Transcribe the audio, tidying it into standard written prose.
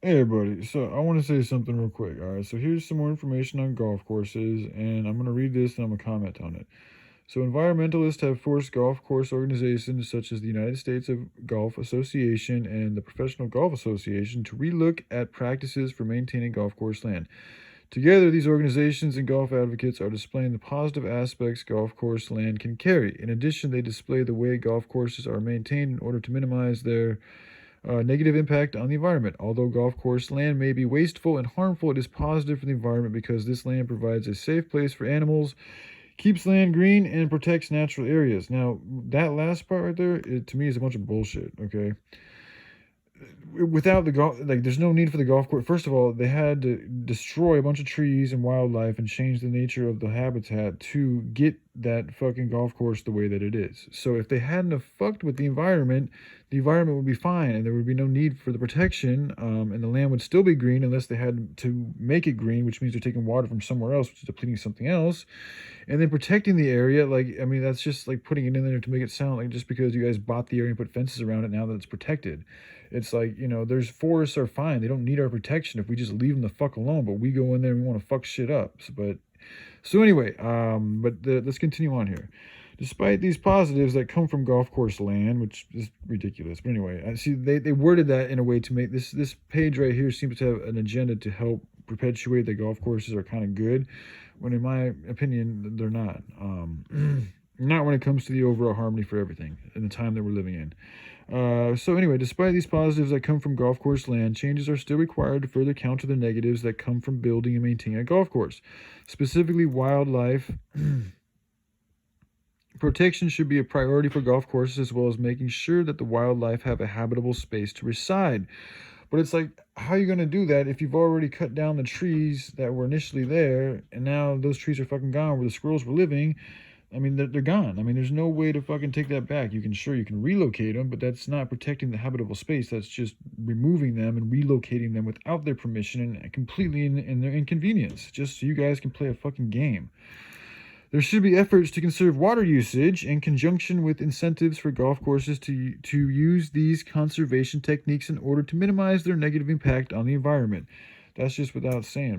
Hey everybody, so I want to say something real quick. All right, so here's some more information on golf courses, and I'm going to read this and I'm going to comment on it. So, environmentalists have forced golf course organizations such as the United States of Golf Association and the Professional Golf Association to relook at practices for maintaining golf course land. Together, these organizations and golf advocates are displaying the positive aspects golf course land can carry. In addition, they display the way golf courses are maintained in order to minimize their negative impact on the environment. Although golf course land may be wasteful and harmful, it is positive for the environment because this land provides a safe place for animals, keeps land green, and protects natural areas. Now, that last part right there, to me, is a bunch of bullshit, okay? Without the golf, like, there's no need for the golf course. First of all, they had to destroy a bunch of trees and wildlife and change the nature of the habitat to get that fucking golf course the way that it is. So if they hadn't have fucked with the environment would be fine, and there would be no need for the protection, and the land would still be green unless they had to make it green, which means they're taking water from somewhere else, which is depleting something else, and then protecting the area. Like, I mean, that's just like putting it in there to make it sound like just because you guys bought the area and put fences around it, now that it's protected. It's like, there's forests are fine. They don't need our protection if we just leave them the fuck alone. But we go in there and we want to fuck shit up. So anyway, let's continue on here. Despite these positives that come from golf course land, which is ridiculous, but anyway, I see they worded that in a way to make this page right here seems to have an agenda to help perpetuate that golf courses are kind of good, when in my opinion they're not. Not when it comes to the overall harmony for everything in the time that we're living in. So anyway, despite these positives that come from golf course land, changes are still required to further counter the negatives that come from building and maintaining a golf course. Specifically, wildlife protection should be a priority for golf courses, as well as making sure that the wildlife have a habitable space to reside. But it's like, how are you going to do that if you've already cut down the trees that were initially there, and now those trees are fucking gone where the squirrels were living? I mean, they're gone. I mean, there's no way to fucking take that back. You can relocate them, but that's not protecting the habitable space. That's just removing them and relocating them without their permission and completely in their inconvenience, just so you guys can play a fucking game. There should be efforts to conserve water usage in conjunction with incentives for golf courses to use these conservation techniques in order to minimize their negative impact on the environment. That's just without saying.